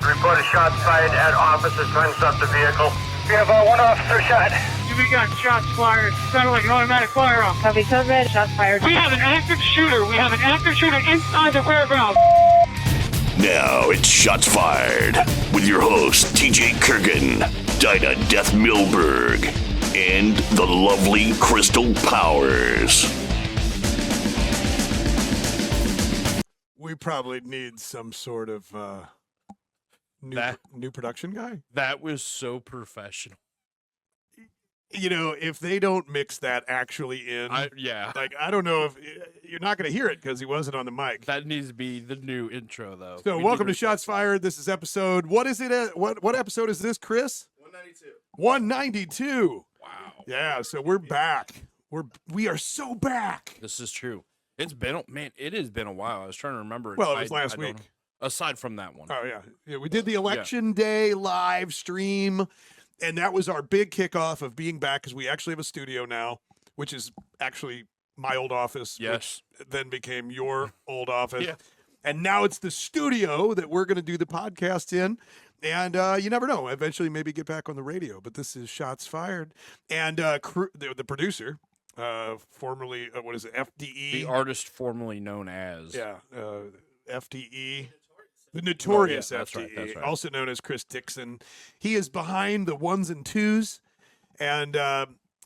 Report a shot fired at officers trying to stop the vehicle. We have one officer shot. We got shots fired. Sounded like an automatic firearm. Copy, code red, shots fired. We have an active shooter. We have an active shooter inside the fairground. Now it's Shots Fired with your hosts TJ Kirgin, Dinah Death Milberg, and the lovely Crystal Powers. We probably need some sort of new production guy. That was so professional. You know, if they don't mix that actually in, I don't know if you're not going to hear it because he wasn't on the mic. That needs to be the new intro, though. So, welcome to Shots Fired. This is episode. What is it? What episode is this, Chris? 192. 192. Wow. Yeah. So we're back. We are so back. This is true. It has been a while. I was trying to remember. Well, it was last week. Aside from that one. Oh yeah. We did the election day live stream. And that was our big kickoff of being back because we actually have a studio now, which is actually my old office. Yes. Which then became your old office. Yeah. And now it's the studio that we're going to do the podcast in. And you never know. Eventually maybe get back on the radio. But this is Shots Fired. And the producer, formerly, what is it, FDE? The artist formerly known as. Yeah, FDE. The notorious FDE, that's right. Also known as Chris Dixon. He is behind the ones and twos. And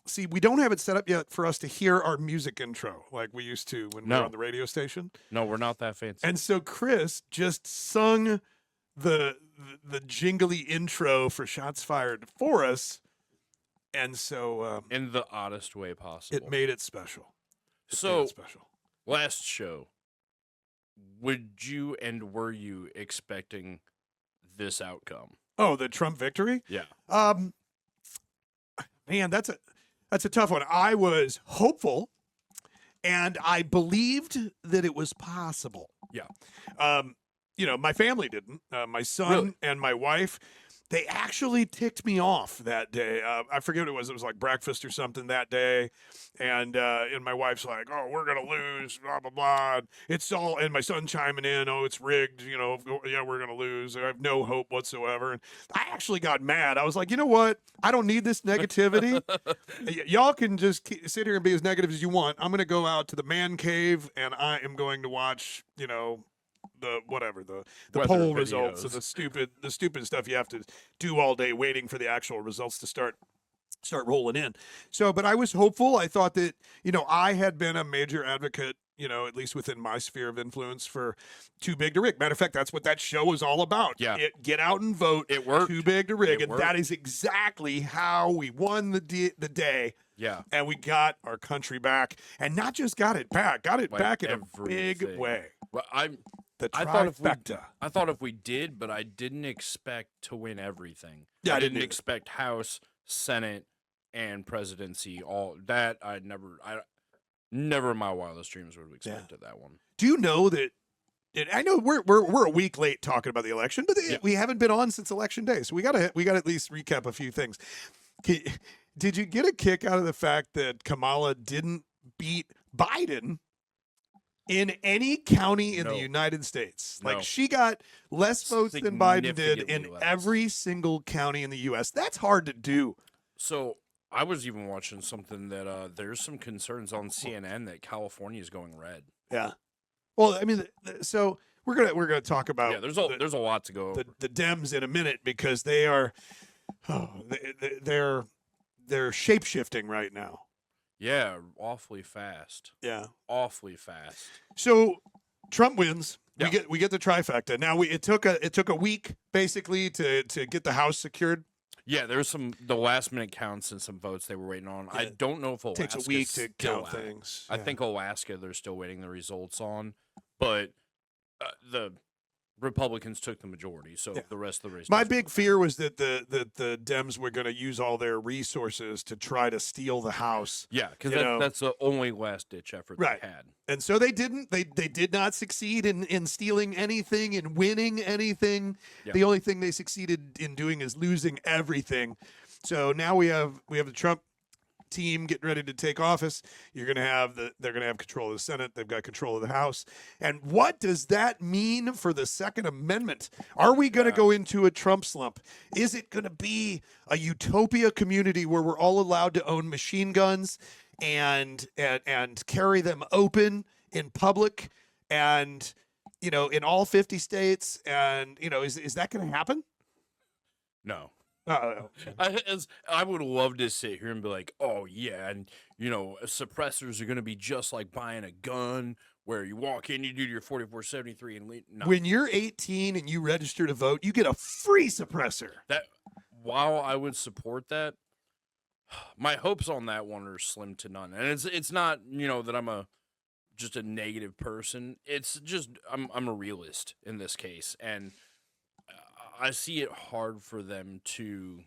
see, we don't have it set up yet for us to hear our music intro like we used to when we were on the radio station. No, we're not that fancy. And so Chris just sung the jingly intro for Shots Fired for us. And so in the oddest way possible. It made it special. Last show. Would you and were you expecting this outcome? Oh, the Trump victory? Yeah. Man, that's a tough one. I was hopeful, and I believed that it was possible. Yeah. My family didn't. My son and my wife, they actually ticked me off that day. I forget what it was. It was like breakfast or something that day. And my wife's like, oh, we're going to lose, blah, blah, blah. And my son chiming in, oh, it's rigged. Yeah, we're going to lose. I have no hope whatsoever. And I actually got mad. I was like, you know what? I don't need this negativity. Y'all can just sit here and be as negative as you want. I'm going to go out to the man cave and I am going to watch, the poll results and the stupid stuff you have to do all day waiting for the actual results to start rolling in. So, but I was hopeful. I thought that, I had been a major advocate, at least within my sphere of influence for Too Big to Rig. Matter of fact, that's what that show was all about. Yeah. Get out and vote. It worked. Too Big to Rig. It worked. That is exactly how we won the day. Yeah. And we got our country back. And not just got it back in a big way. Well, The I thought if we did, but I didn't expect to win everything. Yeah, I didn't expect House, Senate, and presidency. All that I never in my wildest dreams would have expected that one. Do you know that? I know we're a week late talking about the election, but we haven't been on since election day, so we got to at least recap a few things. Did you get a kick out of the fact that Kamala didn't beat Biden in any county in the United States? Like, she got less votes than Biden did in every single county in the U.S. That's hard to do. So I was even watching something that there's some concerns on CNN that California is going red. Yeah. Well, I mean, so we're gonna talk about. Yeah, there's a lot to go over. The Dems in a minute because they are, they're shape shifting right now. Yeah, awfully fast. Yeah, awfully fast. So Trump wins. Yeah. We get the trifecta. Now it took a week basically to get the House secured. Yeah, there was the last minute counts and some votes they were waiting on. Yeah. I don't know if Alaska takes a week to count things. I think Alaska they're still waiting the results on, but the Republicans took the majority, so the rest of the race. My big fear was that the Dems were going to use all their resources to try to steal the House. Yeah, because that's the only last ditch effort they had. And so they didn't. They did not succeed in stealing anything, in winning anything. Yeah. The only thing they succeeded in doing is losing everything. So now we have the Trump team getting ready to take office. They're going to have control of the Senate. They've got control of the House. And what does that mean for the Second Amendment? Are we going to go into a Trump slump? Is it going to be a utopia community where we're all allowed to own machine guns and carry them open in public and, you know, in all 50 states? And, you know, is that going to happen? No. Oh, I would love to sit here and be like, oh, yeah, and, you know, suppressors are going to be just like buying a gun where you walk in, you do your 4473 and leave. No. When you're 18 and you register to vote, you get a free suppressor. That, while I would support that, my hopes on that one are slim to none. And it's not, you know, that I'm just a negative person. It's just I'm a realist in this case, and I see it hard for them to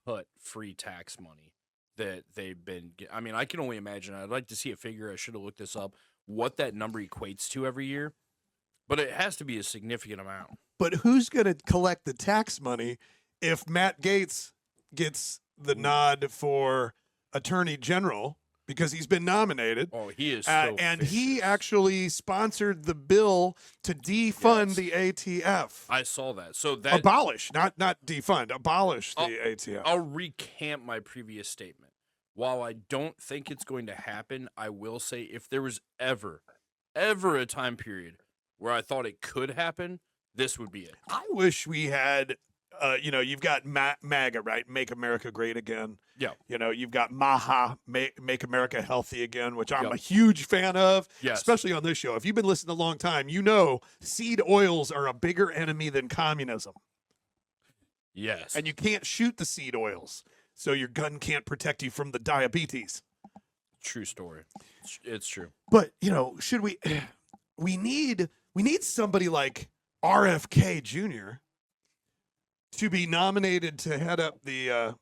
cut free tax money that they've been. I mean, I can only imagine. I'd like to see a figure. I should have looked this up. What that number equates to every year, but it has to be a significant amount. But who's going to collect the tax money if Matt Gaetz gets the nod for Attorney General because he's been nominated? Oh, he is so and vicious. he actually sponsored the bill to defund the ATF. I saw that. So that Abolish, not defund, abolish the ATF. I'll recant my previous statement. While I don't think it's going to happen, I will say if there was ever a time period where I thought it could happen, this would be it. I wish we had, you know, you've got MAGA, right? Make America Great Again. Yeah. You know, you've got MAHA, Make America Healthy Again, which I'm a huge fan of, especially on this show. If you've been listening a long time, you know seed oils are a bigger enemy than communism. Yes. And you can't shoot the seed oils, so your gun can't protect you from the diabetes. True story. It's true. But, you know, we need somebody like RFK Jr. to be nominated to head up the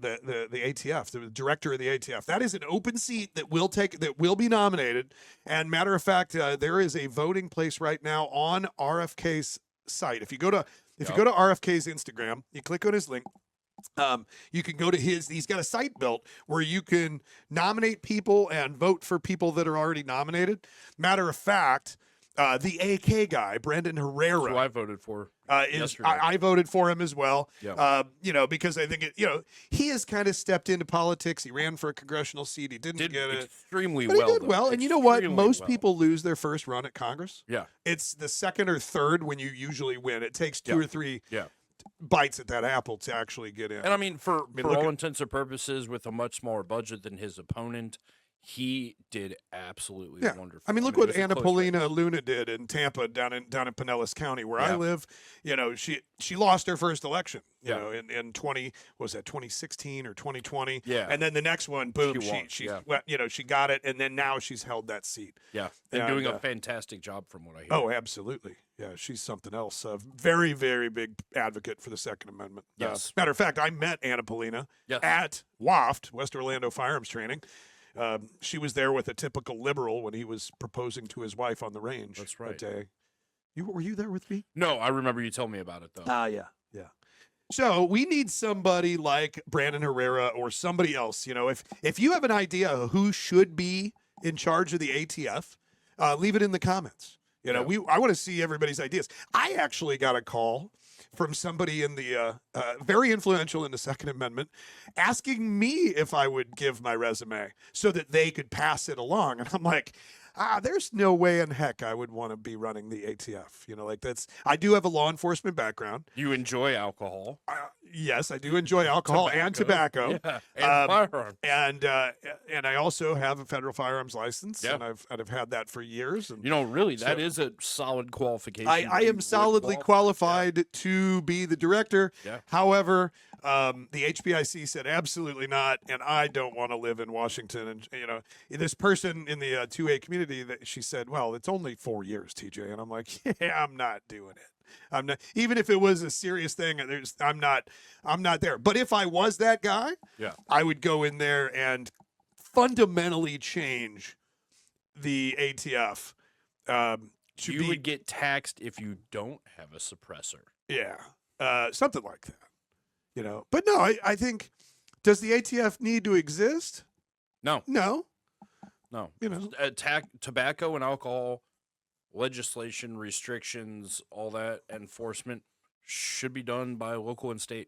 ATF, the director of the ATF. That is an open seat that will be nominated. And matter of fact, there is a voting place right now on RFK's site. If you go to RFK's Instagram, you click on his link. You can go to he's got a site built where you can nominate people and vote for people that are already nominated. Matter of fact, the AK guy, Brandon Herrera, who I voted for. I voted for him as well. Yeah. You know, because I think he has kind of stepped into politics. He ran for a congressional seat. He didn't get it extremely but well. He did well. And you know what? Most well. people lose their first run at Congress. Yeah. It's the second or third when you usually win. It takes two or three bites at that apple to actually get in. And I mean, for all intents and purposes, with a much smaller budget than his opponent, he did absolutely wonderful. I mean, look what Anna Paulina Luna did in Tampa, down in Pinellas County, where I live. You know, she lost her first election. You know, in 2016 or 2020. Yeah. And then the next one, boom, she got it, and then now she's held that seat. Yeah. And doing a fantastic job from what I hear. Oh, absolutely. Yeah, she's something else. A very, very big advocate for the Second Amendment. Yes. Matter of fact, I met Anna Paulina at WAFT, West Orlando Firearms Training. She was there with a typical liberal when he was proposing to his wife on the range. That's right. That day. Were you there with me? No, I remember you telling me about it, though. Yeah. So we need somebody like Brandon Herrera or somebody else. You know, if you have an idea of who should be in charge of the ATF, leave it in the comments. You know, I want to see everybody's ideas. I actually got a call from somebody in the very influential in the Second Amendment asking me if I would give my resume so that they could pass it along. And I'm like, there's no way in heck I would want to be running the ATF. You know, like I do have a law enforcement background. You enjoy alcohol. Yes, I do enjoy alcohol and tobacco. Yeah, and firearms. And I also have a federal firearms license, Yeah. and I've had that for years. And You know, really, that is a solid qualification. I am solidly qualified to be the director. Yeah. However, the HBIC said absolutely not, and I don't want to live in Washington. And you know, this person in the 2A community, that she said, "Well, it's only 4 years, TJ," and I'm like, "Yeah, I'm not doing it. I'm not. Even if it was a serious thing, I'm not there. But if I was that guy, I would go in there and fundamentally change the ATF. You would get taxed if you don't have a suppressor. Yeah, something like that. You know, but no, I think Does the ATF need to exist? No. No. You know, tobacco and alcohol legislation, restrictions, all that enforcement should be done by local and state.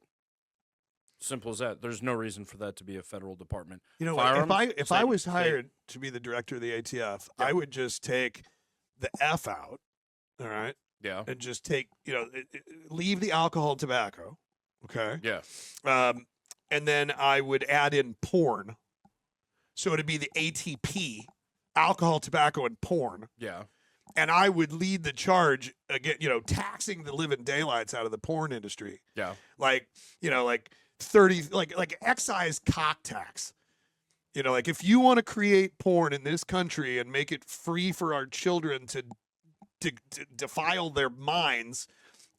Simple as that. There's no reason for that to be a federal department. You know, Firearms, if I was hired to be the director of the ATF, I would just take the F out, all right? Yeah. And just take, leave the alcohol and tobacco, okay? Yeah. And then I would add in porn. So it'd be the ATP, alcohol, tobacco, and porn. Yeah. And I would lead the charge again, taxing the living daylights out of the porn industry. Yeah. Like 30, like excise cock tax. Like if you want to create porn in this country and make it free for our children to defile their minds,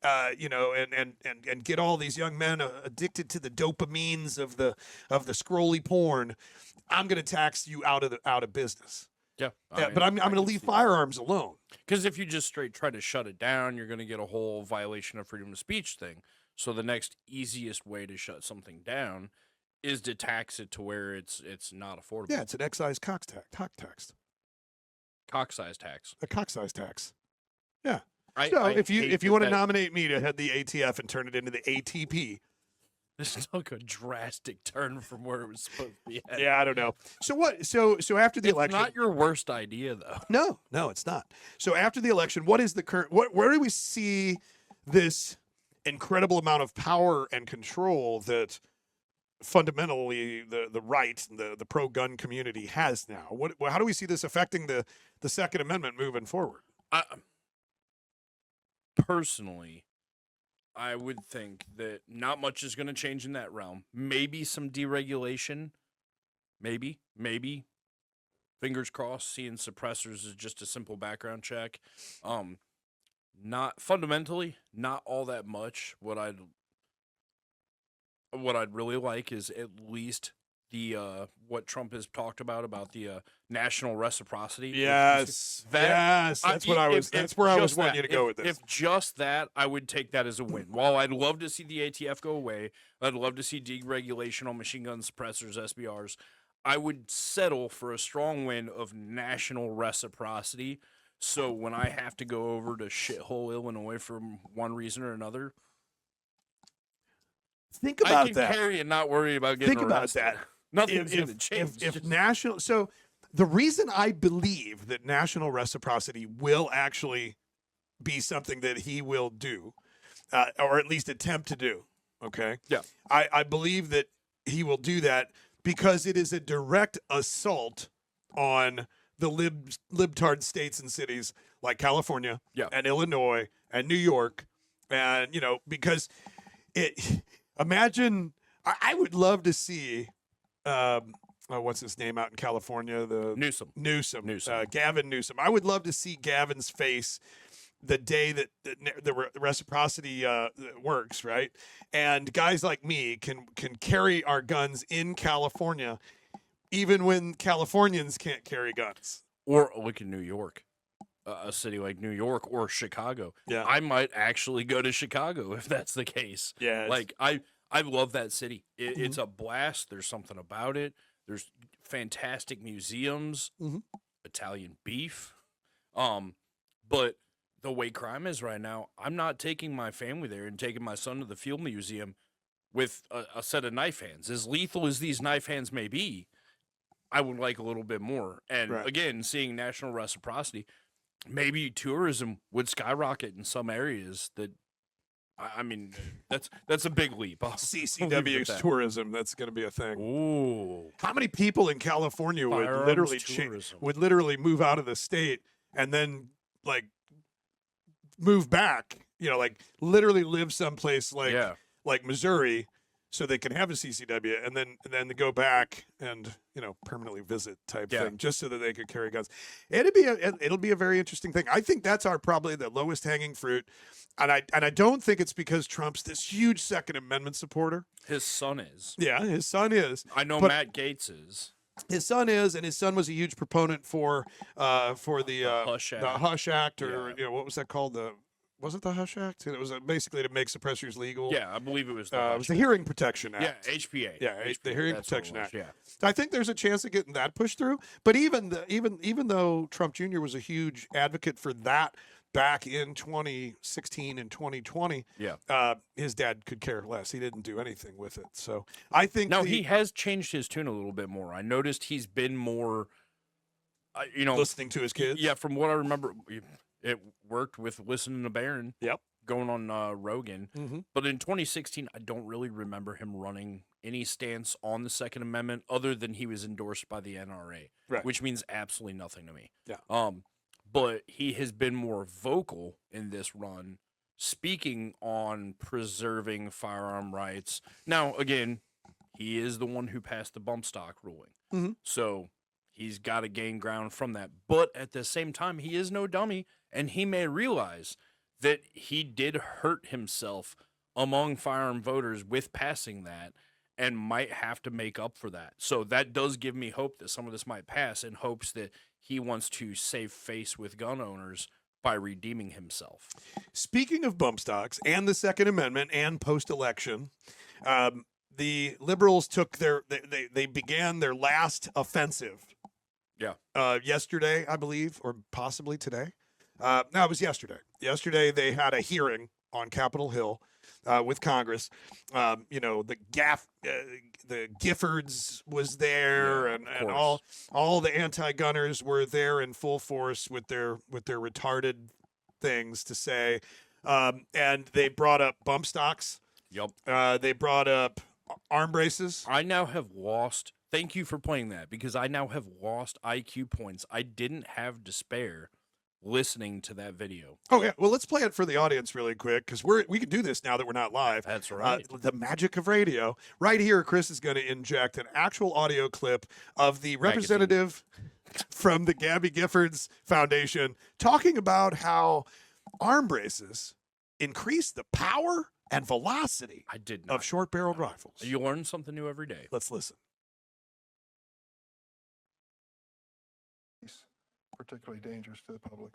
and get all these young men addicted to the dopamines of the scrolly porn, I'm going to tax you out of business. Yeah. But I'm going to leave firearms alone. Because if you just straight try to shut it down, you're going to get a whole violation of freedom of speech thing. So the next easiest way to shut something down is to tax it to where it's not affordable. Yeah, it's an excise cock tax. Cock size tax. A cock size tax. Yeah. So if you want to nominate me to head the ATF and turn it into the ATP. This took a drastic turn from where it was supposed to be at. Yeah, I don't know. So what? So after the election, not your worst idea though. No, it's not. So after the election, what is the current? Where do we see this incredible amount of power and control that fundamentally the right, the pro-gun community has now? How do we see this affecting the Second Amendment moving forward? Personally, I would think that not much is going to change in that realm. Maybe some deregulation. Maybe. Fingers crossed, seeing suppressors is just a simple background check. Not fundamentally, not all that much. What I'd really like is at least the what Trump has talked about the national reciprocity. Yes, that's what I was. That's where I was wanting you to go with this. If just that, I would take that as a win. While I'd love to see the ATF go away, I'd love to see deregulation on machine gun suppressors, SBRs. I would settle for a strong win of national reciprocity. So when I have to go over to shithole Illinois for one reason or another, think about I can that. carry and not worry about getting arrested. Think about that. Nothing's going to change. If national, so the reason I believe that national reciprocity will actually be something that he will do, or at least attempt to do. Okay. Yeah. I believe that he will do that because it is a direct assault on the libtard states and cities like California and Illinois and New York, and because imagine I would love to see. What's his name out in California? Newsom. Gavin Newsom. I would love to see Gavin's face the day that the reciprocity works, right? And guys like me can carry our guns in California, even when Californians can't carry guns. Or look at New York. A city like New York or Chicago. Yeah. I might actually go to Chicago if that's the case. Yeah. Like, I love that city. It's a blast. There's something about it. There's fantastic museums, Italian beef. But the way crime is right now, I'm not taking my family there and taking my son to the field museum with a set of knife hands. As lethal as these knife hands may be, I would like a little bit more. And again, seeing national reciprocity, maybe tourism would skyrocket in some areas that, I mean, that's a big leap. CCW's tourism, that's going to be a thing. Ooh. How many people in California would literally move out of the state and then like move back, like literally live someplace like Missouri so they can have a CCW and then go back and, permanently visit type thing just so that they could carry guns. It'll be a very interesting thing. I think that's probably the lowest hanging fruit. And I don't think it's because Trump's this huge Second Amendment supporter. His son is. Yeah, his son is. I know Matt Gaetz is. His son is, and his son was a huge proponent for the Hush Act, or what was that called? Was it the Hush Act? And it was basically to make suppressors legal. Yeah, I believe it was. It was the Hearing Protection Act. Yeah, HPA. Yeah, the Hearing that's what it Protection was, Act. Yeah. I think there's a chance of getting that pushed through. But even though Trump Jr. was a huge advocate for that back in 2016 and 2020, his dad could care less. He didn't do anything with it. So I think now he has changed his tune a little bit more. I noticed he's been more, listening to his kids. Yeah, from what I remember, it worked with listening to Barron. Yep. Going on Rogan. Mm-hmm. But in 2016, I don't really remember him running any stance on the Second Amendment other than he was endorsed by the NRA, right, which means absolutely nothing to me. Yeah. But he has been more vocal in this run, speaking on preserving firearm rights. Now, again, he is the one who passed the bump stock ruling. Mm-hmm. So he's got to gain ground from that. But at the same time, he is no dummy, and he may realize that he did hurt himself among firearm voters with passing that and might have to make up for that. So that does give me hope that some of this might pass in hopes that he wants to save face with gun owners by redeeming himself. Speaking of bump stocks and the Second Amendment and post-election, the liberals took they began their last offensive. Yeah. Yesterday, I believe, or possibly today. No, it was yesterday. Yesterday, they had a hearing on Capitol Hill with Congress. The Giffords was there, and all the anti-gunners were there in full force with their retarded things to say, and they brought up bump stocks. Yep. They brought up arm braces. I now have lost. Thank you for playing that, because I now have lost IQ points I didn't have to spare listening to that video. Oh yeah, well, let's play it for the audience really quick, because we can do this now that we're not live. That's right. The magic of radio. Right here, Chris is going to inject an actual audio clip of the representative from the Gabby Giffords Foundation talking about how arm braces increase the power and velocity of short-barreled rifles. You learn something new every day. Let's listen. Particularly dangerous to the public.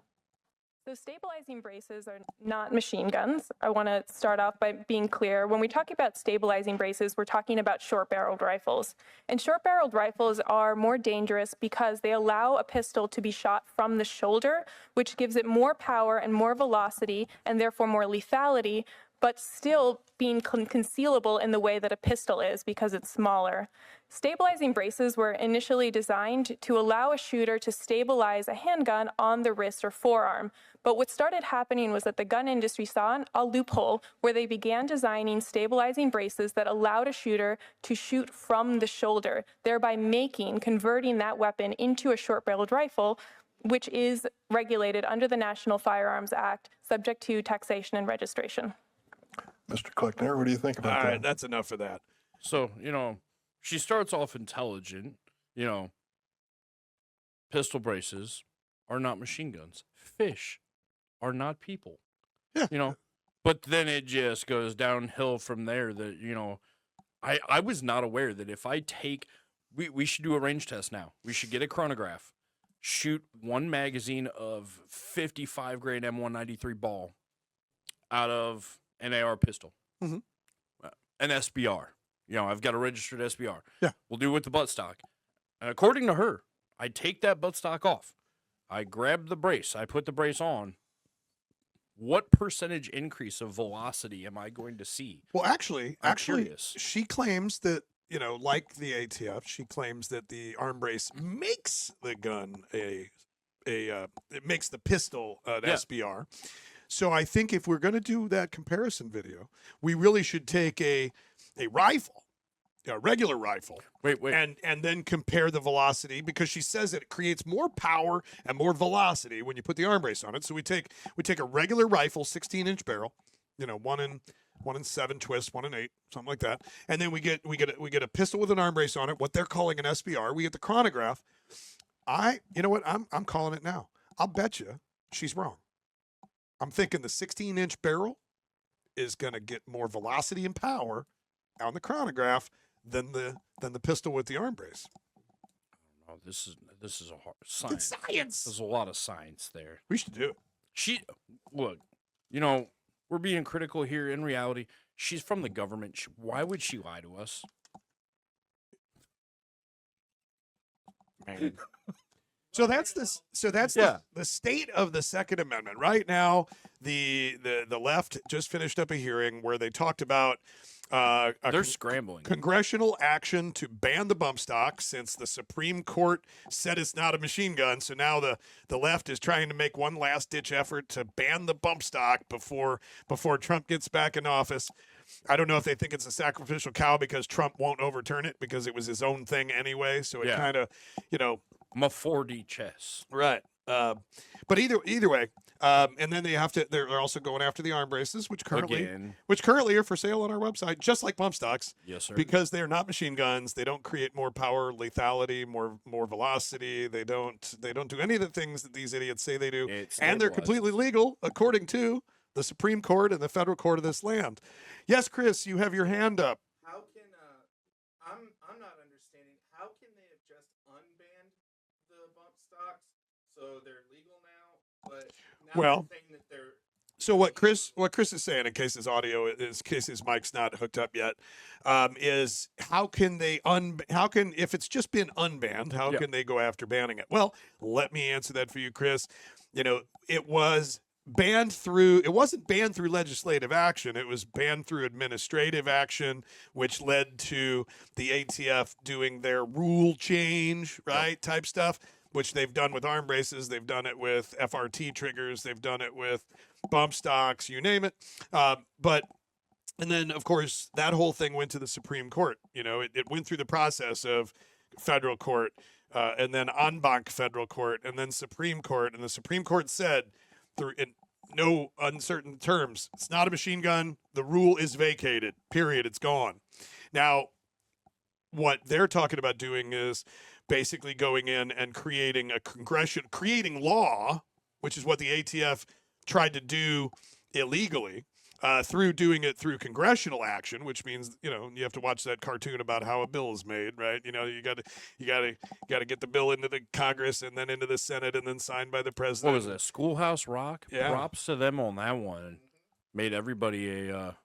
So stabilizing braces are not machine guns. I want to start off by being clear. When we talk about stabilizing braces, we're talking about short-barreled rifles. And short-barreled rifles are more dangerous because they allow a pistol to be shot from the shoulder, which gives it more power and more velocity, and therefore more lethality, but still being concealable in the way that a pistol is because it's smaller. Stabilizing braces were initially designed to allow a shooter to stabilize a handgun on the wrist or forearm. But what started happening was that the gun industry saw a loophole where they began designing stabilizing braces that allowed a shooter to shoot from the shoulder, thereby converting that weapon into a short-barreled rifle, which is regulated under the National Firearms Act, subject to taxation and registration. Mr. Kleckner, what do you think about that? All right, that's enough of that. So, she starts off intelligent, pistol braces are not machine guns. Fish are not people. Yeah. But then it just goes downhill from there that, I was not aware that if I take, we should do a range test now. We should get a chronograph, shoot one magazine of 55 grain M193 ball out of an AR pistol, mm-hmm. An SBR. I've got a registered SBR. Yeah. We'll do it with the buttstock. And according to her, I take that buttstock off. I grab the brace. I put the brace on. What percentage increase of velocity am I going to see? Well, actually, curious. She claims that, like the ATF, she claims that the arm brace makes the gun it makes the pistol an SBR. So I think if we're going to do that comparison video, we really should take a rifle, a regular rifle. Wait. And then compare the velocity, because she says that it creates more power and more velocity when you put the arm brace on it. So we take a regular rifle, 16-inch barrel, 1 in 7 twists, 1 in 8, something like that. And then we get a pistol with an arm brace on it, what they're calling an SBR. We get the chronograph. I'm calling it now. I'll bet you she's wrong. I'm thinking the 16-inch barrel is going to get more velocity and power on the chronograph than the pistol with the arm brace. Oh, this is a hard science. It's science. There's a lot of science there. We should do it. Look, we're being critical here. In reality, she's from the government. Why would she lie to us? Man. So that's the state of the Second Amendment right now. The left just finished up a hearing where they talked about they're scrambling congressional action to ban the bump stock since the Supreme Court said it's not a machine gun. So now the left is trying to make one last ditch effort to ban the bump stock before Trump gets back in office. I don't know if they think it's a sacrificial cow because Trump won't overturn it because it was his own thing anyway. So it kind of, I'm a 4D chess. Right. But either way, and then they're also going after the arm braces, which currently are for sale on our website, just like bump stocks. Yes, sir. Because they are not machine guns. They don't create more power, lethality, more velocity. They don't do any of the things that these idiots say they do. And they're completely legal according to the Supreme Court and the federal court of this land. Yes, Chris, you have your hand up. How can I'm not understanding, how can they have just unbanned the bump stocks so they're legal now, but now they're saying that they're So what Chris is saying, in case his mic's not hooked up yet, is how can if it's just been unbanned, how can they go after banning it? Well, let me answer that for you, Chris. It wasn't banned through legislative action. It was banned through administrative action, which led to the ATF doing their rule change, right, type stuff, which they've done with arm braces. They've done it with FRT triggers. They've done it with bump stocks, you name it. And then, of course, that whole thing went to the Supreme Court. It went through the process of federal court and then en banc federal court and then Supreme Court. And the Supreme Court said, in no uncertain terms, it's not a machine gun. The rule is vacated. Period. It's gone. Now, what they're talking about doing is basically going in and creating law, which is what the ATF tried to do illegally, through doing it through congressional action, which means you have to watch that cartoon about how a bill is made, right? You got to get the bill into the Congress and then into the Senate and then signed by the president. What was that? Schoolhouse Rock? Yeah. Props to them on that one. Made everybody a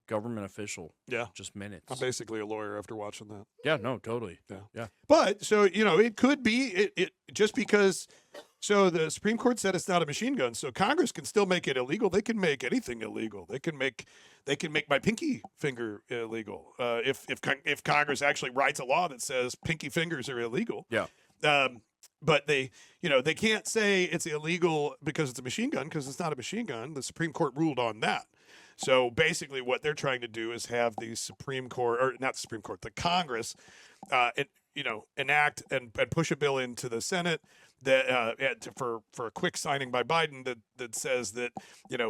government official. Yeah. Just minutes. I'm basically a lawyer after watching that. Yeah, no, totally. Yeah. But so, it could be it just because. So the Supreme Court said it's not a machine gun. So Congress can still make it illegal. They can make anything illegal. They can make my pinky finger illegal. If Congress actually writes a law that says pinky fingers are illegal. Yeah. But they can't say it's illegal because it's a machine gun because it's not a machine gun. The Supreme Court ruled on that. So basically what they're trying to do is have the the Congress, enact and push a bill into the Senate that for a quick signing by Biden that says that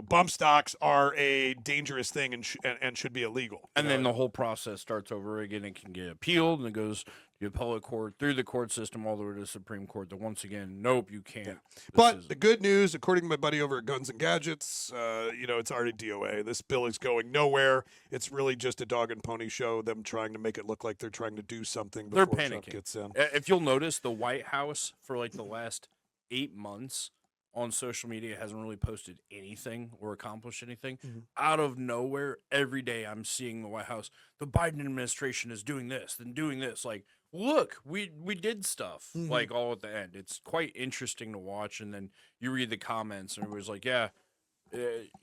bump stocks are a dangerous thing and should be illegal. And then the whole process starts over again. It can get appealed and it goes to the appellate court through the court system all the way to the Supreme Court. That once again, nope, you can't. Yeah. But the good news, according to my buddy over at Guns and Gadgets, it's already DOA. This bill is going nowhere. It's really just a dog and pony show. Them trying to make it look like they're trying to do something before they're panicking. Trump gets in. If you'll notice, the White House for like the last 8 months on social media hasn't really posted anything or accomplished anything. Mm-hmm. Out of nowhere, every day I'm seeing the White House, the Biden administration is doing this, then doing this. Like, look, we did stuff, like all at the end. It's quite interesting to watch. And then you read the comments and it was like, yeah,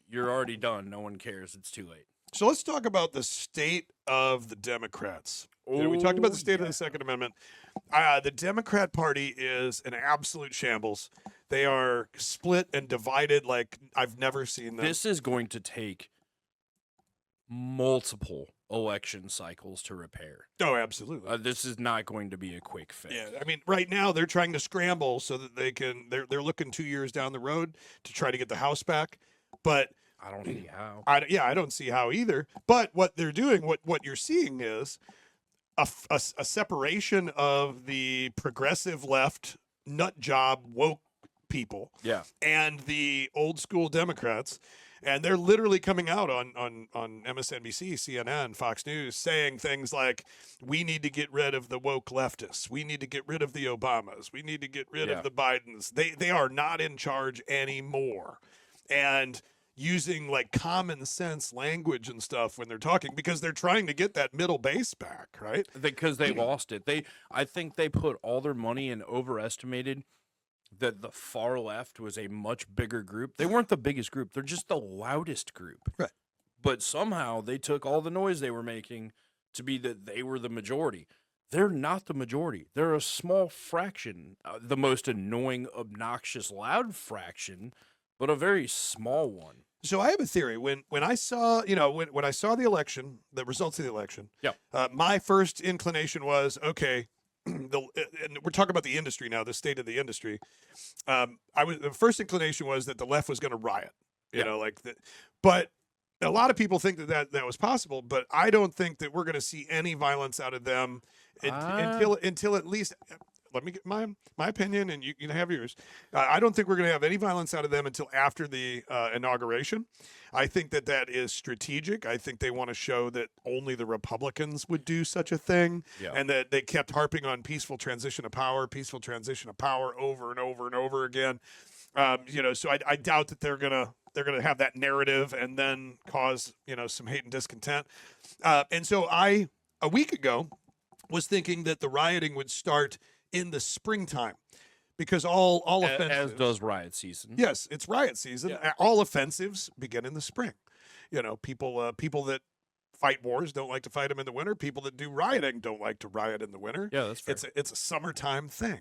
you're already done. No one cares. It's too late. So let's talk about the state of the Democrats. We talked about the state of the Second Amendment. The Democrat Party is an absolute shambles. They are split and divided like I've never seen them. This is going to take multiple election cycles to repair. Oh, absolutely. This is not going to be a quick fix. Yeah, I mean, right now they're trying to scramble so that they're looking 2 years down the road to try to get the House back, but I don't see how. I don't see how either. But what they're doing, what you're seeing is a separation of the progressive left nut job woke people, and the old school Democrats, and they're literally coming out on MSNBC, CNN, Fox News, saying things like, "We need to get rid of the woke leftists. We need to get rid of the Obamas. We need to get rid of the Bidens. They are not in charge anymore." And using like common sense language and stuff when they're talking, because they're trying to get that middle base back, right? Because they lost it. I think they put all their money and overestimated that the far left was a much bigger group. They weren't the biggest group. They're just the loudest group. Right. But somehow they took all the noise they were making to be that they were the majority. They're not the majority. They're a small fraction, the most annoying, obnoxious, loud fraction, but a very small one. So I have a theory. When I saw, when I saw the election, the results of the election, my first inclination was, okay, and we're talking about the industry now, the state of the industry. The first inclination was that the left was going to riot, but a lot of people think that was possible, but I don't think that we're going to see any violence out of them until at least. Let me get my opinion, and you can have yours. I don't think we're going to have any violence out of them until after the inauguration. I think that is strategic. I think they want to show that only the Republicans would do such a thing, and that they kept harping on peaceful transition of power over and over and over again. So I doubt that they're gonna have that narrative and then cause some hate and discontent. And so a week ago was thinking that the rioting would start in the springtime, because all offensives, as does riot season. Yes, it's riot season. Yeah. All offensives begin in the spring. People that fight wars don't like to fight them in the winter. People that do rioting don't like to riot in the winter. Yeah, that's fair. It's a summertime thing,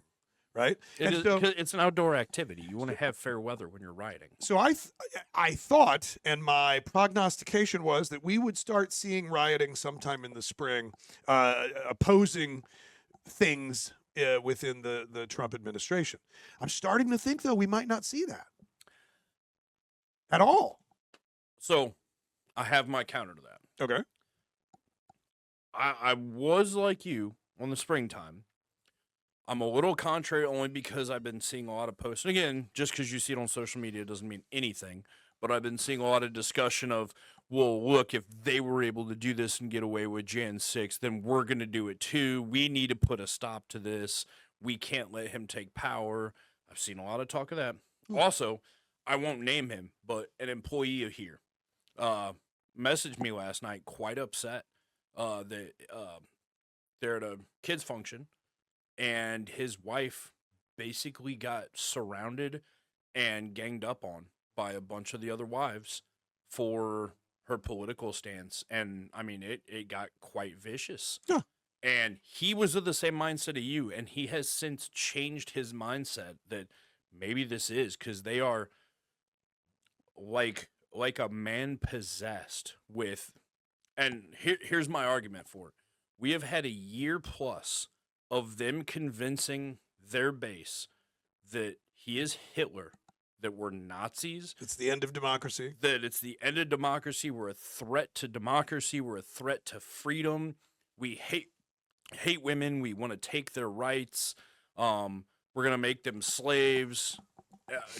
right? It's an outdoor activity. You want to have fair weather when you're riding. So I thought, and my prognostication was, that we would start seeing rioting sometime in the spring, opposing things within the Trump administration. I'm starting to think, though, we might not see that at all. So I have my counter to that. Okay. I was like you on the springtime. I'm a little contrary only because I've been seeing a lot of posts. And again, just because you see it on social media doesn't mean anything. But I've been seeing a lot of discussion of, well, look, if they were able to do this and get away with Jan 6, then we're going to do it too. We need to put a stop to this. We can't let him take power. I've seen a lot of talk of that. Also, I won't name him, but an employee of here messaged me last night quite upset that they're at a kids function, and his wife basically got surrounded and ganged up on by a bunch of the other wives for her political stance. And I mean, it got quite vicious. Yeah. And he was of the same mindset of you, and he has since changed his mindset that maybe this is because they are like a man possessed with. And here's my argument for it. We have had a year plus of them convincing their base that he is Hitler, that we're Nazis. It's the end of democracy. That it's the end of democracy. We're a threat to democracy. We're a threat to freedom. We hate women. We want to take their rights. We're going to make them slaves.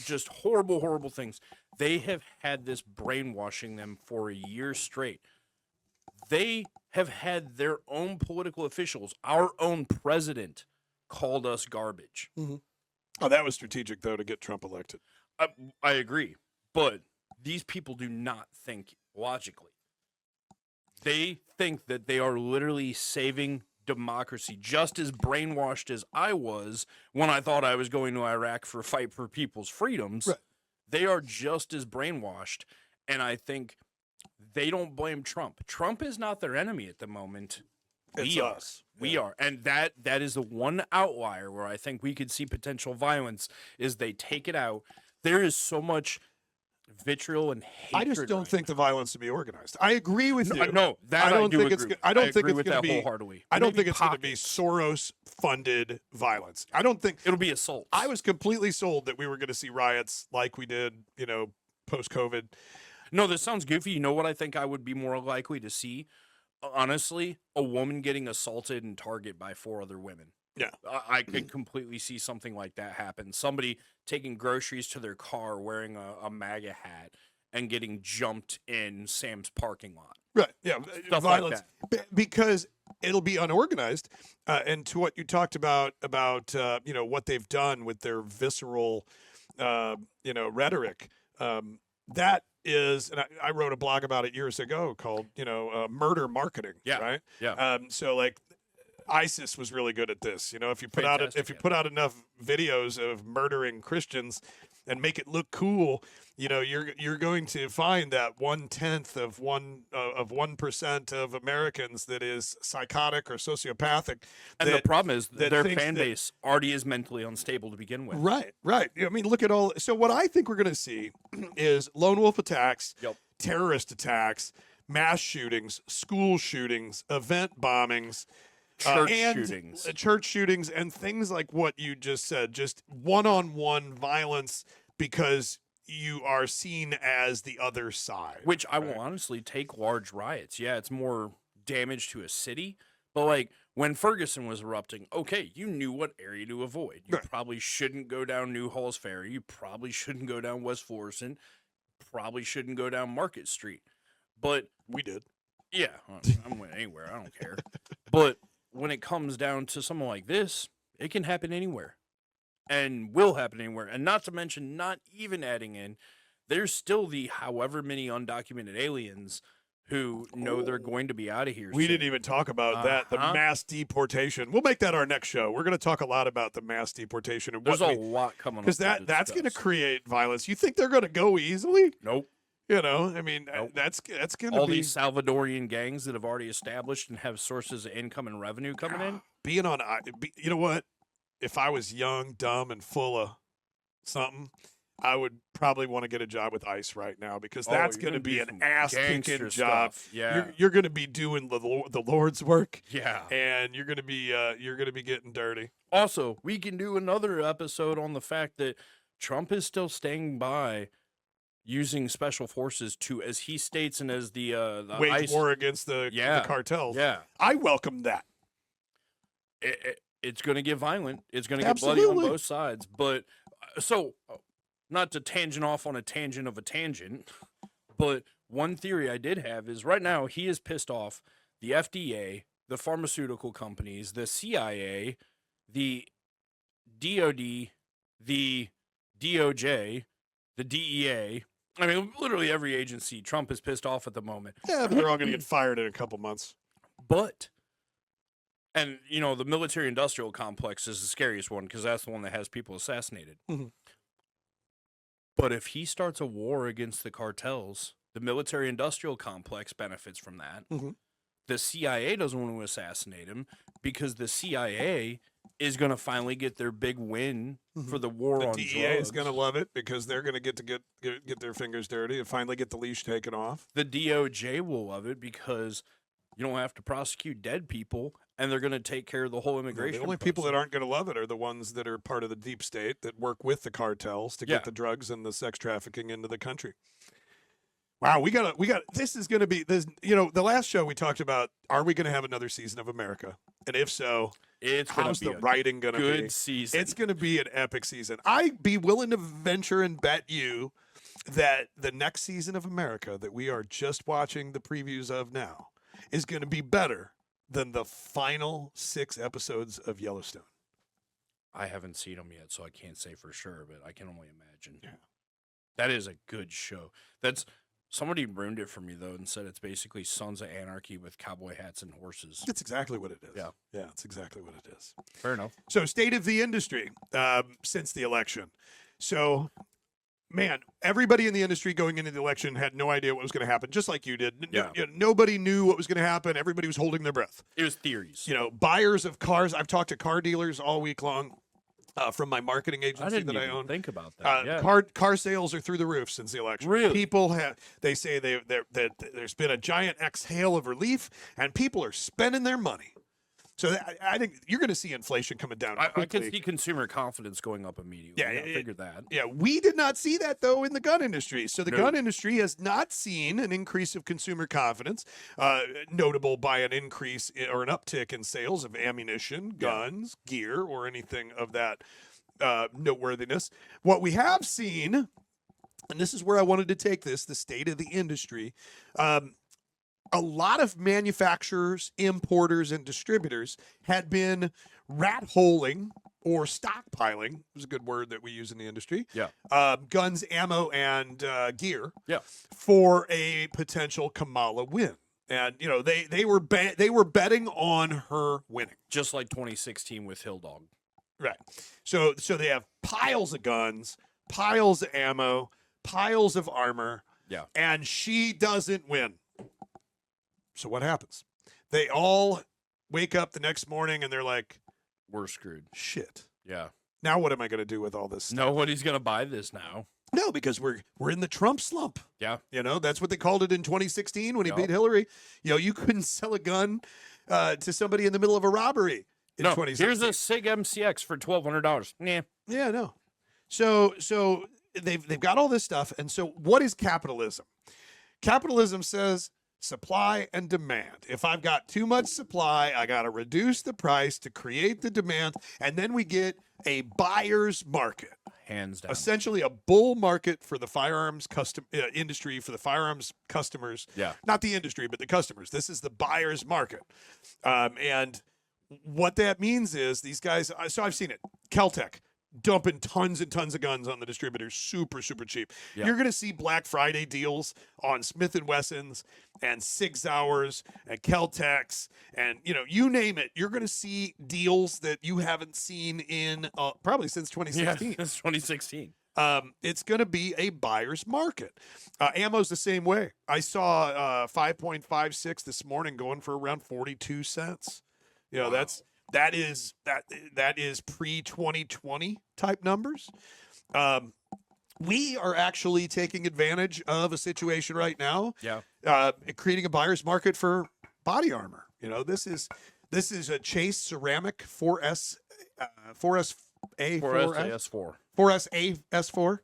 Just horrible, horrible things. They have had this brainwashing them for a year straight. They have had their own political officials, our own president, called us garbage. Mm-hmm. Oh, that was strategic, though, to get Trump elected. I agree. But these people do not think logically. They think that they are literally saving democracy, just as brainwashed as I was when I thought I was going to Iraq for a fight for people's freedoms. Right. They are just as brainwashed, and I think they don't blame Trump. Trump is not their enemy at the moment. It's us. We are. And that is the one outlier where I think we could see potential violence is they take it out. There is so much vitriol and hatred. I just don't think the violence to be organized. I agree with you. No, that I don't think it's. I don't think it's going to be wholeheartedly. I don't think it's going to be Soros-funded violence. I don't think it'll be assault. I was completely sold that we were going to see riots like we did, post-COVID. No, this sounds goofy. You know what I think I would be more likely to see? Honestly, a woman getting assaulted in Target by 4 other women. Yeah. I could completely see something like that happen. Somebody taking groceries to their car wearing a MAGA hat and getting jumped in Sam's parking lot. Right. Yeah. Stuff violence. like that. Because it'll be unorganized. And to what you talked about what they've done with their visceral, rhetoric, that is, and I wrote a blog about it years ago called, murder marketing. Yeah. Right. Yeah. So like ISIS was really good at this. If you put out enough videos of murdering Christians and make it look cool, you're going to find that 1/10 of 1% of Americans that is psychotic or sociopathic. And the problem is that their thinks fan that- base already is mentally unstable to begin with. Right. I mean, look at all. So what I think we're going to see is lone wolf attacks, Yep. terrorist attacks, mass shootings, school shootings, event bombings. Church shootings, and things like what you just said, just one-on-one violence because you are seen as the other side. Which I will honestly take large riots. Yeah, it's more damage to a city. But like when Ferguson was erupting, okay, you knew what area to avoid. You probably shouldn't go down New Halls Ferry. You probably shouldn't go down West Florissant. Probably shouldn't go down Market Street. But we did. Yeah, I went anywhere. I don't care. But when it comes down to something like this, it can happen anywhere and will happen anywhere. And not to mention, not even adding in, there's still the however many undocumented aliens who know they're going to be out of here. We didn't even talk about that, the mass deportation. We'll make that our next show. We're going to talk a lot about the mass deportation. And there's a lot coming up. Because that's going to create violence. You think they're going to go easily? Nope. I mean, that's going to be... all these Salvadorian gangs that have already established and have sources of income and revenue coming in. You know what? If I was young, dumb, and full of something, I would probably want to get a job with ICE right now because that's going to be an ass-kicking job. Yeah, you're going to be doing the Lord's work. Yeah, and you're going to be getting dirty. Also, we can do another episode on the fact that Trump is still staying by using special forces to, as he states, and as the wage ICE war against the cartels. Yeah, I welcome that. It's going to get violent. It's going to get bloody on both sides. But so, not to tangent off on a tangent of a tangent, but one theory I did have is right now he is pissed off the FDA, the pharmaceutical companies, the CIA, the DOD, the DOJ, the DEA. I mean, literally every agency Trump is pissed off at the moment. Yeah, but they're all going to get fired in a couple months. But, and the military-industrial complex is the scariest one because that's the one that has people assassinated. Mm-hmm. But if he starts a war against the cartels, the military-industrial complex benefits from that. Mm-hmm. The CIA doesn't want to assassinate him because the CIA is going to finally get their big win for the war on drugs. The DEA is going to love it because they're going to get their fingers dirty and finally get the leash taken off. The DOJ will love it because you don't have to prosecute dead people, and they're going to take care of the whole immigration. The only people that aren't going to love it are the ones that are part of the deep state that work with the cartels to get the drugs and the sex trafficking into the country. Wow, we got this is going to be this. The last show we talked about, are we going to have another season of America? And if so, how's the writing going to be? Good season. It's going to be an epic season. I'd be willing to venture and bet you that the next season of America that we are just watching the previews of now is going to be better than the final 6 episodes of Yellowstone. I haven't seen them yet, so I can't say for sure, but I can only imagine. Yeah. That is a good show. Somebody ruined it for me, though, and said it's basically Sons of Anarchy with cowboy hats and horses. That's exactly what it is. Yeah. Yeah, that's exactly what it is. Fair enough. So, state of the industry since the election. So, man, everybody in the industry going into the election had no idea what was going to happen, just like you did. Yeah. Nobody knew what was going to happen. Everybody was holding their breath. It was theories. Buyers of cars. I've talked to car dealers all week long. From my marketing agency that I own. Think about that. Car sales are through the roof since the election. Really? People they say that there's been a giant exhale of relief, and people are spending their money. So I think you're going to see inflation coming down quickly. I can see consumer confidence going up immediately. Yeah, I figured that. Yeah, we did not see that, though, in the gun industry. So the gun industry has not seen an increase of consumer confidence, notable by an increase or an uptick in sales of ammunition, guns, gear, or anything of that noteworthiness. What we have seen, and this is where I wanted to take this, the state of the industry, a lot of manufacturers, importers, and distributors had been rat-holing or stockpiling is a good word that we use in the industry. Yeah. Guns, ammo, and gear. Yeah. For a potential Kamala win. And they were betting on her winning, just like 2016 with Hill Dog. right? So they have piles of guns, piles of ammo, piles of armor, Yeah. and she doesn't win. So what happens? They all wake up the next morning and they're like, We're screwed. "Shit! Yeah. Now what am I going to do with all this stuff?" Nobody's gonna buy this now. No, because we're in the Trump slump. Yeah. That's what they called it in 2016 when he Yep. beat Hillary. You couldn't sell a gun to somebody in the middle of a robbery in No, 2016. here's a SIG MCX for $1,200. Nah. Yeah, no. So they've got all this stuff, and so what is capitalism? Capitalism says supply and demand. If I've got too much supply, I got to reduce the price to create the demand, and then we get a buyer's market. Hands down. Essentially a bull market for the firearms industry, for the firearms customers. Yeah. Not the industry, but the customers. This is the buyer's market. And what that means is these guys, so I've seen it. Kel-Tec dumping tons and tons of guns on the distributors, super, super cheap. Yeah. You're going to see Black Friday deals on Smith & Wessons and Sig Sauers and Kel-Tecs and, you name it. You're going to see deals that you haven't seen in probably since 2016. Yeah, it's 2016. It's going to be a buyer's market. Ammo's the same way. I saw 5.56 this morning going for around 42 cents. Wow. That is pre-2020 type numbers. We are actually taking advantage of a situation right now. Yeah. Creating a buyer's market for body armor. This is a Chase ceramic 4S 4SA-S4.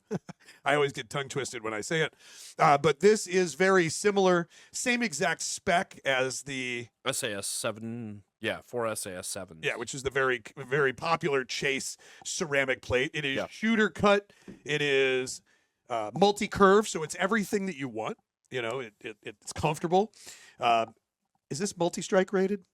I always get tongue twisted when I say it. But this is very similar, same exact spec as the SAS-7. Yeah, 4 SAS-7. Yeah, which is the very, very popular Chase ceramic plate. It is Yeah. shooter cut. It is multi-curve, so it's everything that you want. It's comfortable. Is this multi-strike rated?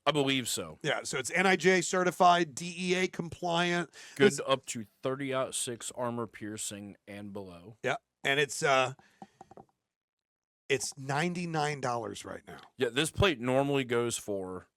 I believe so. Yeah, so it's NIJ certified, DEA compliant. Good up to 30-06 armor piercing and below. Yeah, and it's $99 right now. Yeah, this plate normally goes for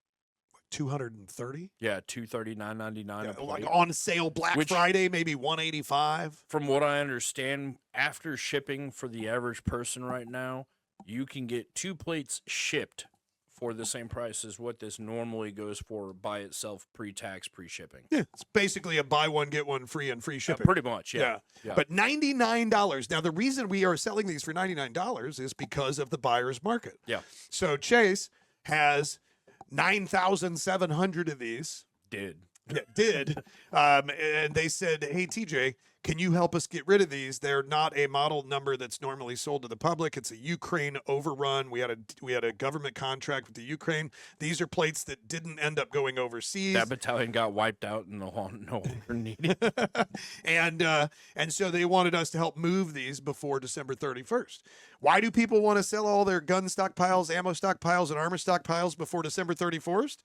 $230. Yeah, $239.99. Like on sale Black Friday, maybe $185. From what I understand, after shipping for the average person right now, you can get 2 plates shipped for the same price as what this normally goes for by itself, pre-tax, pre-shipping. Yeah, it's basically a buy one get one free and free shipping. Pretty much, yeah. But $99. Now the reason we are selling these for $99 is because of the buyer's market. Yeah. So Chase has 9,700 of these. Did. And they said, "Hey TJ, can you help us get rid of these? They're not a model number that's normally sold to the public. It's a Ukraine overrun. We had a government contract with the Ukraine. These are plates that didn't end up going overseas. That battalion got wiped out and no longer needed. And so they wanted us to help move these before December 31st. Why do people want to sell all their gun stockpiles, ammo stockpiles, and armor stockpiles before December 31st?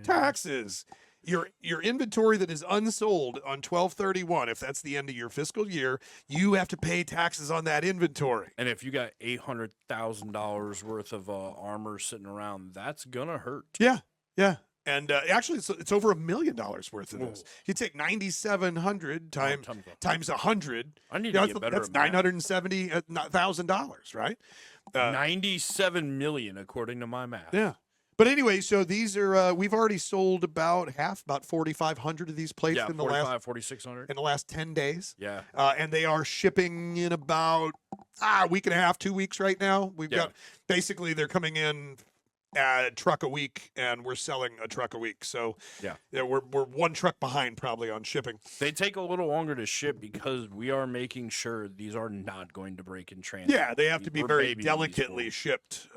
Taxes. Your inventory that is unsold on 12/31, if that's the end of your fiscal year, you have to pay taxes on that inventory. And if you got $800,000 worth of armor sitting around, that's gonna hurt. Yeah. And actually, it's over $1 million worth of this. You take 9,700 times 100. I need to get better. That's $970,000, right? 97 million, according to my math. Yeah. But anyway, so these are we've already sold about 4,500 of these plates in the 4,600 in the last 10 days. Yeah. And they are shipping in about a week and a half, 2 weeks right now. We've got basically they're coming in a truck a week, and we're selling a truck a week. So we're 1 truck behind probably on shipping. They take a little longer to ship because we are making sure these are not going to break in transit. Yeah, they have to be very delicately shipped,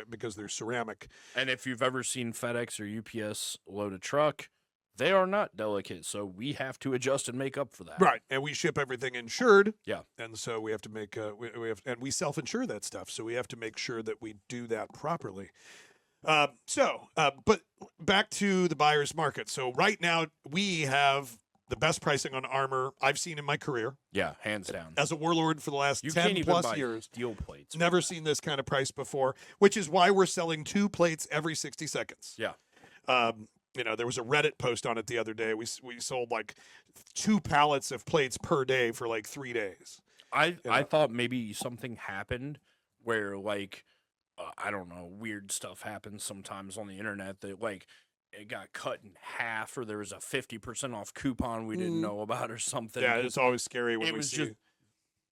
because they're ceramic. And if you've ever seen FedEx or UPS load a truck, they are not delicate, so we have to adjust and make up for that. Right, and we ship everything insured. Yeah, and so we have to make we self-insure that stuff, so we have to make sure that we do that properly. But back to the buyer's market. So right now we have the best pricing on armor I've seen in my career. Yeah, hands down. As a warlord for the last You 10 can't even plus buy years. steel plates. Never seen this kind of price before, which is why we're selling 2 plates every 60 seconds. Yeah. There was a Reddit post on it the other day. We sold like 2 pallets of plates per day for like 3 days. I thought maybe something happened where like I don't know, weird stuff happens sometimes on the internet that like it got cut in half or there was a 50% off coupon we didn't know about or something. Yeah, it's always scary when it we was see just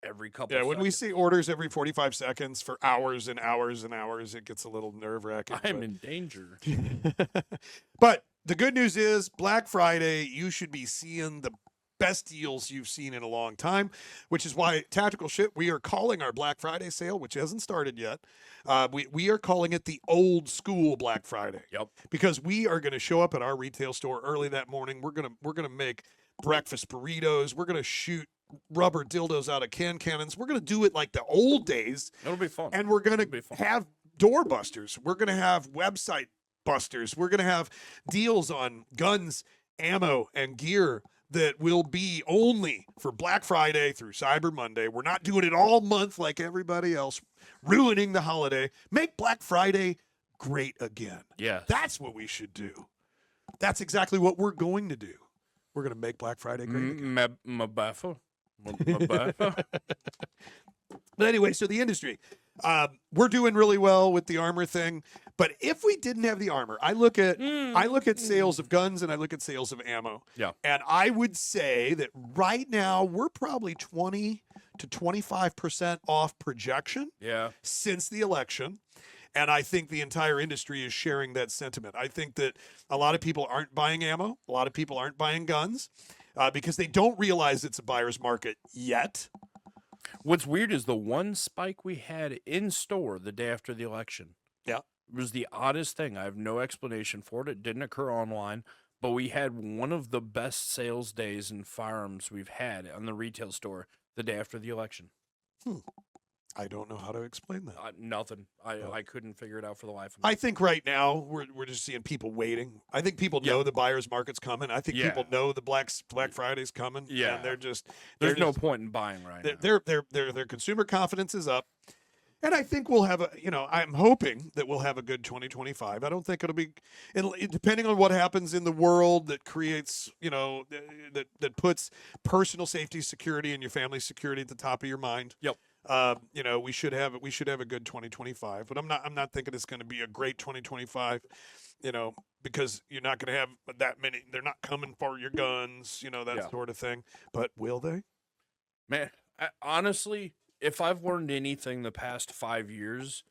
every couple Yeah, seconds. when we see orders every 45 seconds for hours and hours and hours, it gets a little nerve-wracking. I'm in danger. But the good news is Black Friday, you should be seeing the best deals you've seen in a long time, which is why Tactical Shit, we are calling our Black Friday sale, which hasn't started yet. We are calling it the old school Black Friday. Yep. Because we are going to show up at our retail store early that morning. We're going to make breakfast burritos. We're going to shoot rubber dildos out of cannons. We're going to do it like the old days. It'll be fun. And we're going to have door busters. We're going to have website busters. We're going to have deals on guns, ammo, and gear that will be only for Black Friday through Cyber Monday. We're not doing it all month like everybody else, ruining the holiday. Make Black Friday great again. Yeah. That's what we should do. That's exactly what we're going to do. We're going to make Black Friday great again. But anyway, so the industry, we're doing really well with the armor thing. But if we didn't have the armor, I look at sales of guns and I look at sales of ammo. Yeah. And I would say that right now we're probably 20 to 25% off projection. Yeah. Since the election. And I think the entire industry is sharing that sentiment. I think that a lot of people aren't buying ammo. A lot of people aren't buying guns because they don't realize it's a buyer's market yet. What's weird is the one spike we had in store the day after the election. Yeah. It was the oddest thing. I have no explanation for it. It didn't occur online, but we had one of the best sales days in firearms we've had on the retail store the day after the election. I don't know how to explain that. Nothing. I couldn't figure it out for the life of me. I think right now we're just seeing people waiting. I think people know the buyer's market's coming. I think people know the Black Friday's coming. Yeah. And there's no point in buying right now. Their consumer confidence is up. And I think we'll have I'm hoping that we'll have a good 2025. I don't think it'll be, depending on what happens in the world that creates, that puts personal safety, security, and your family's security at the top of your mind. Yep. We should have a good 2025, but I'm not thinking it's going to be a great 2025, because you're not going to have that many. They're not coming for your guns, that sort of thing. But will they? Man, honestly, if I've learned anything the past 5 years,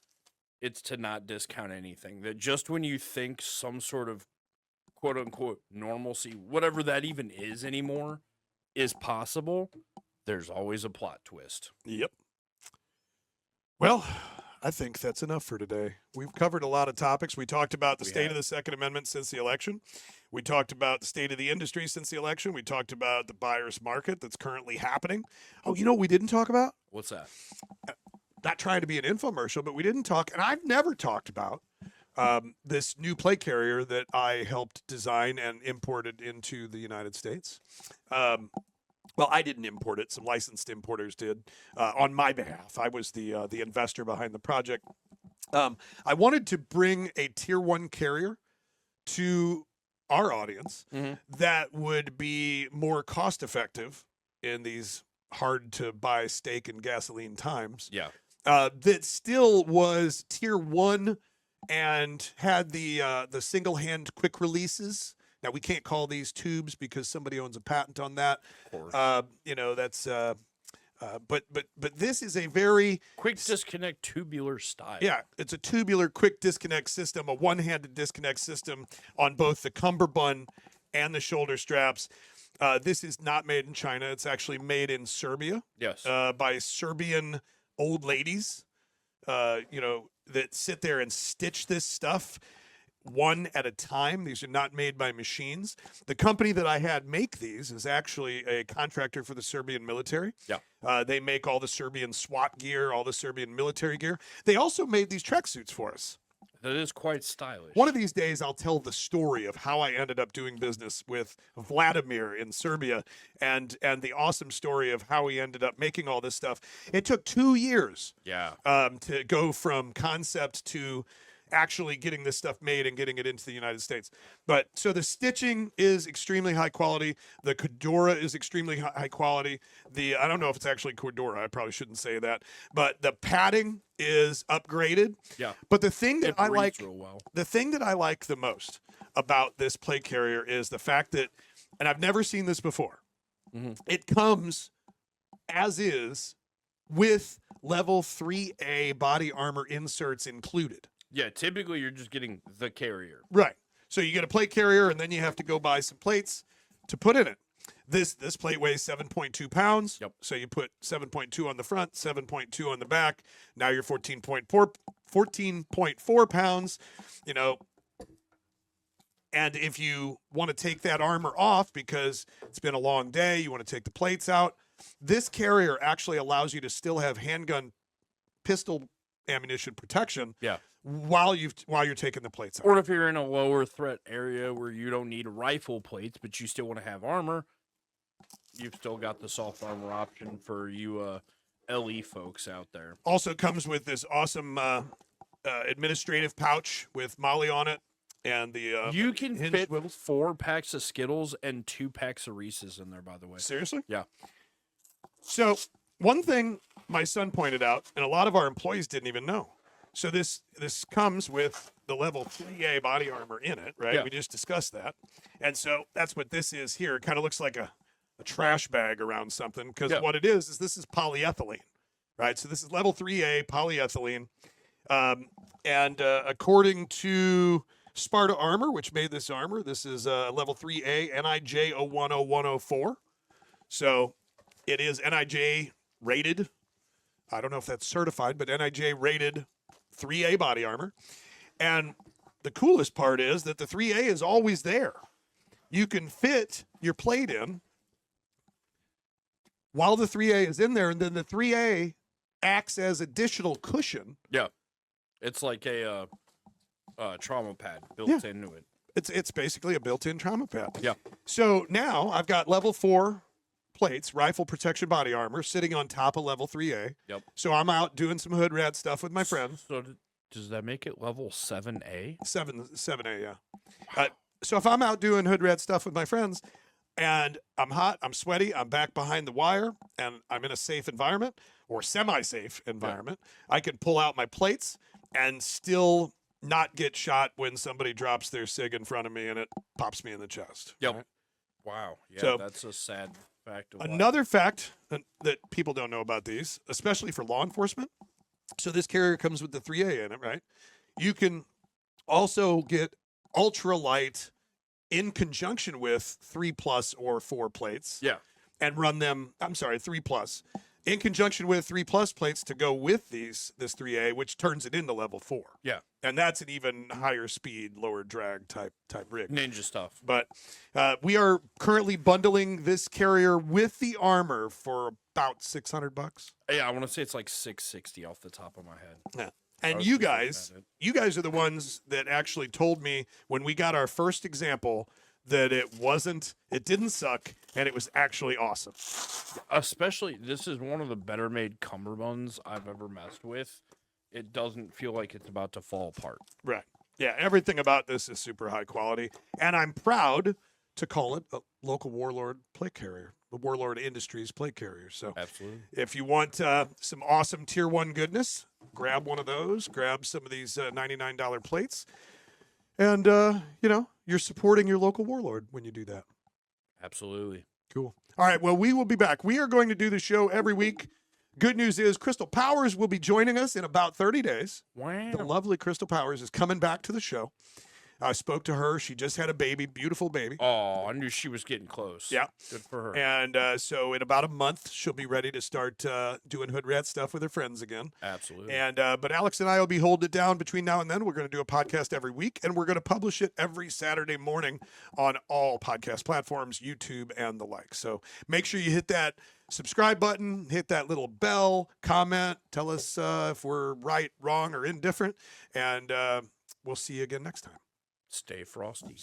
it's to not discount anything. That just when you think some sort of quote unquote normalcy, whatever that even is anymore, is possible, there's always a plot twist. Yep. Well, I think that's enough for today. We've covered a lot of topics. We talked about the state of the Second Amendment since the election. We talked about the state of the industry since the election. We talked about the buyer's market that's currently happening. Oh, you know what we didn't talk about? What's that? Not trying to be an infomercial, but we didn't talk, and I've never talked about this new plate carrier that I helped design and imported into the United States. Well, I didn't import it. Some licensed importers did on my behalf. I was the investor behind the project. I wanted to bring a tier 1 carrier to our audience that would be more cost effective in these hard to buy steak and gasoline times. Yeah. That still was tier 1 and had the single hand quick releases. Now, we can't call these tubes because somebody owns a patent on that. Of course. That's but this is a very quick disconnect tubular style. Yeah, it's a tubular quick disconnect system, a one-handed disconnect system on both the cummerbund and the shoulder straps. This is not made in China. It's actually made in Serbia. Yes. By Serbian old ladies, that sit there and stitch this stuff one at a time. These are not made by machines. The company that I had make these is actually a contractor for the Serbian military. Yeah. They make all the Serbian SWAT gear, all the Serbian military gear. They also made these tracksuits for us. That is quite stylish. One of these days, I'll tell the story of how I ended up doing business with Vladimir in Serbia, and the awesome story of how he ended up making all this stuff. It took 2 years, to go from concept to actually getting this stuff made and getting it into the United States. But so the stitching is extremely high quality. The Cordura is extremely high quality. I don't know if it's actually Cordura. I probably shouldn't say that, but the padding is upgraded. Yeah. But the thing that I like, real well. the thing that I like the most about this plate carrier is the fact that, and I've never seen this before, it comes as is with level 3A body armor inserts included. Yeah, typically you're just getting the carrier. Right. So you get a plate carrier, and then you have to go buy some plates to put in it. This plate weighs 7.2 pounds. Yep. So you put 7.2 on the front, 7.2 on the back. Now you're 14.4 pounds. You know, and if you want to take that armor off because it's been a long day, you want to take the plates out, this carrier actually allows you to still have handgun pistol ammunition protection. Yeah. While you're taking the plates out. Or if you're in a lower threat area where you don't need rifle plates, but you still want to have armor, you've still got the soft armor option for you LE folks out there. Also comes with this awesome administrative pouch with Molly on it, and the you can hinge fit swivels. 4 packs of Skittles and 2 packs of Reese's in there, by the way. Seriously? Yeah. So one thing my son pointed out, and a lot of our employees didn't even know. So this comes with the level 3A body armor in it, right? Yeah. We just discussed that. And so that's what this is here. It kind of looks like a trash bag around something, because what it is this is polyethylene, right? So this is level 3A polyethylene. And according to Sparta Armor, which made this armor, this is level 3A NIJ 010104. So it is NIJ rated. I don't know if that's certified, but NIJ rated 3A body armor. And the coolest part is that the 3A is always there. You can fit your plate in while the 3A is in there, and then the 3A acts as additional cushion. Yeah. It's like a trauma pad built into it. It's basically a built-in trauma pad. Yeah. So now I've got level 4 plates, rifle protection body armor, sitting on top of level 3A. Yep. So I'm out doing some hood rat stuff with my friends. So does that make it level 7A? 7A, yeah. So if I'm out doing hood rat stuff with my friends, and I'm hot, I'm sweaty, I'm back behind the wire, and I'm in a safe environment or semi-safe environment, I can pull out my plates and still not get shot when somebody drops their SIG in front of me and it pops me in the chest. Yep. Right? Wow. Yeah, So, that's a sad fact of life. Another fact that people don't know about these, especially for law enforcement, so this carrier comes with the 3A in it, right? You can also get ultralight in conjunction with 3+ or 4 plates. Yeah. And run them, 3+. In conjunction with 3+ plates to go with this 3A, which turns it into level 4. Yeah. And that's an even higher speed, lower drag type rig. Ninja stuff. But we are currently bundling this carrier with the armor for about $600. Yeah, I want to say it's like $660 off the top of my head. Yeah. And you guys are the ones that actually told me when we got our first example that it didn't suck, and it was actually awesome. Especially, this is one of the better made cummerbunds I've ever messed with. It doesn't feel like it's about to fall apart. Right. Yeah, everything about this is super high quality, and I'm proud to call it a local Warlord plate carrier, the Warlord Industries plate carrier. So absolutely, if you want some awesome Tier 1 goodness, grab one of those, grab some of these $99 plates, and, you're supporting your local Warlord when you do that. Absolutely. Cool. All right, well, we will be back. We are going to do the show every week. Good news is Crystal Powers will be joining us in about 30 days. Wow. The lovely Crystal Powers is coming back to the show. I spoke to her. She just had a baby, beautiful baby. Oh, I knew she was getting close. Yeah. Good for her. And so in about a month, she'll be ready to start doing hood rat stuff with her friends again. Absolutely. And but Alex and I will be holding it down between now and then. We're going to do a podcast every week, and we're going to publish it every Saturday morning on all podcast platforms, YouTube, and the like. So make sure you hit that subscribe button, hit that little bell, comment, tell us if we're right, wrong, or indifferent. And we'll see you again next time. Stay frosty.